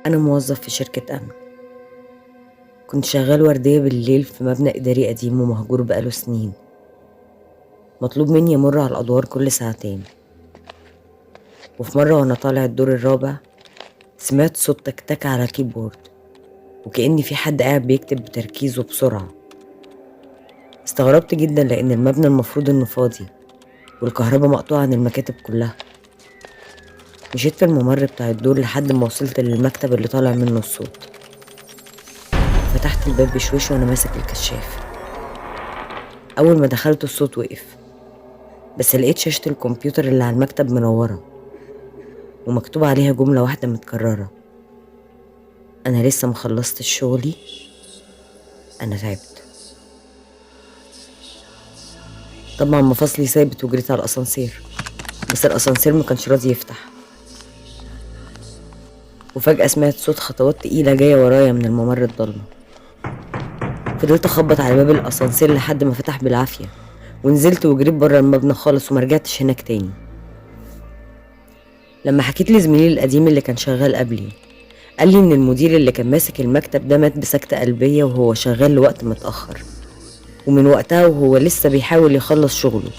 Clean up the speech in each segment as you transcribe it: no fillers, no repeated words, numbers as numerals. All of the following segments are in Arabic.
أنا موظف في شركة أمن. كنت شغال وردية بالليل في مبنى إداري قديم ومهجور بقاله سنين. مطلوب مني أمر على الأدوار كل ساعتين، وفي مرة وأنا طالع الدور الرابع سمعت صوت تكتك على كيبورد، وكأن في حد قاعد بيكتب بتركيز وبسرعة. استغربت جدا لأن المبنى المفروض إنه فاضي والكهرباء مقطوعة عن المكاتب كلها. مشيت في الممر بتاع الدور لحد ما وصلت للمكتب اللي طالع منه الصوت. فتحت الباب بشويش وأنا ماسك الكشاف. أول ما دخلت الصوت وقف، بس لقيت شاشة الكمبيوتر اللي على المكتب منورة ومكتوب عليها جملة واحدة متكررة: أنا لسه مخلصتش شغلي، أنا تعبت. طبعا مفاصلي ثابت وجريت على الأسانسير، بس الأسانسير مكانش راضي يفتح. وفجأة سمعت صوت خطوات تقيلة جاية ورايا من الممر الضلمة. فضلت أخبط على باب الأسانسير لحد ما فتح بالعافية، ونزلت وجريت بره المبنى خالص ومرجعتش هناك تاني. لما حكيت لزميلي القديم اللي كان شغال قبلي، قال لي إن المدير اللي كان ماسك المكتب ده مات بسكتة قلبية وهو شغال لوقت متأخر، ومن وقتها وهو لسه بيحاول يخلص شغله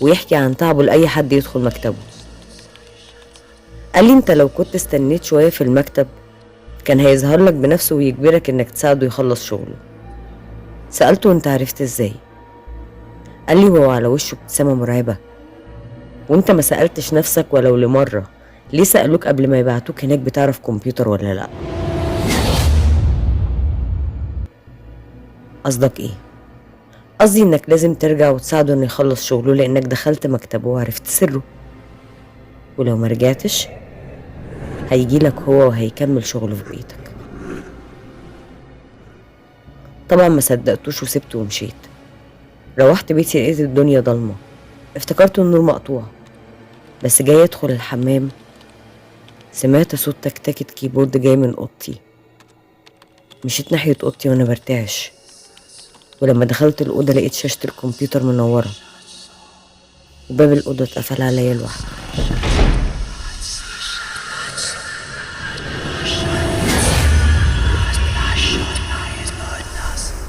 ويحكي عن تعبه لأي حد يدخل مكتبه. قال لي انت لو كنت استنيت شوية في المكتب كان هيظهر لك بنفسه ويجبرك انك تساعده يخلص شغله. سألته انت عرفت ازاي؟ قال لي وهو على وشه ابتسامة مرعبة. وانت ما سألتش نفسك ولو لمرة ليه سألوك قبل ما يبعتوك هناك بتعرف كمبيوتر ولا لا؟ قصدك ايه؟ قصدي انك لازم ترجع وتساعده انه يخلص شغله لانك دخلت مكتبه وعرفت سره، ولو ما رجعتش هيجيلك هو وهيكمل شغله في بيتك. طبعا ما صدقتوش وسبته ومشيت. روحت بيتي لقيت الدنيا ضلمة، افتكرت النور مقطوع، بس جاي ادخل الحمام سمعت صوت تكتكة كيبورد جاي من اوضتي. مشيت ناحية اوضتي وانا برتعش، ولما دخلت الأوضة لقيت شاشة الكمبيوتر منورة وباب الأوضة اتقفل عليا لوحده.